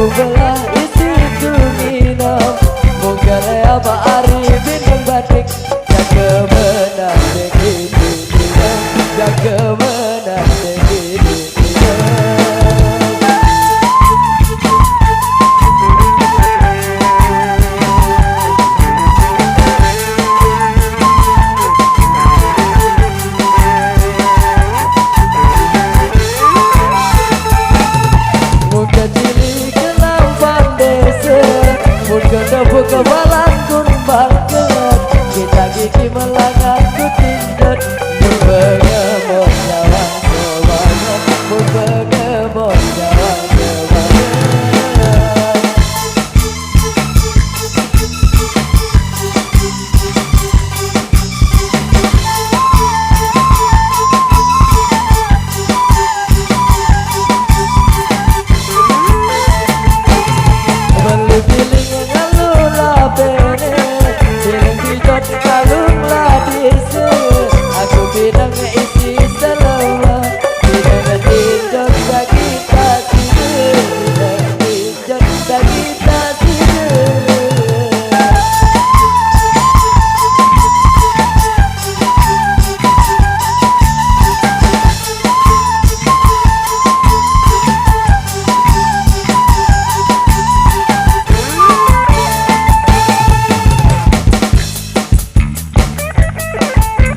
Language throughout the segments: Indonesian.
belah isi minum Mungkin apa arifin yang batik jaga menang degini jaga menang degini kebalan kun bangket kita gigi melangat ku tindet bergemot jawang semangat bergemot jawang semangat beli piling kalung ladise aku bidang isi selama bidang tinjau sakita tidur bidang tinjau sakita tidur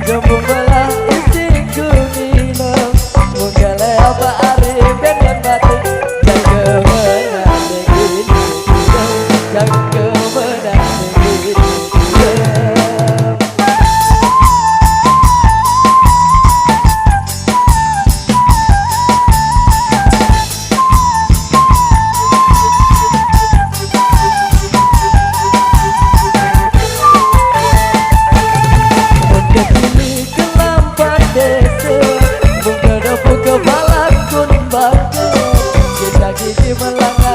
Jempung belah isi minum Mungkin apa arifin yang batik jaga menang degini jaga menang degini kebalan kun bangke kita gigi melangat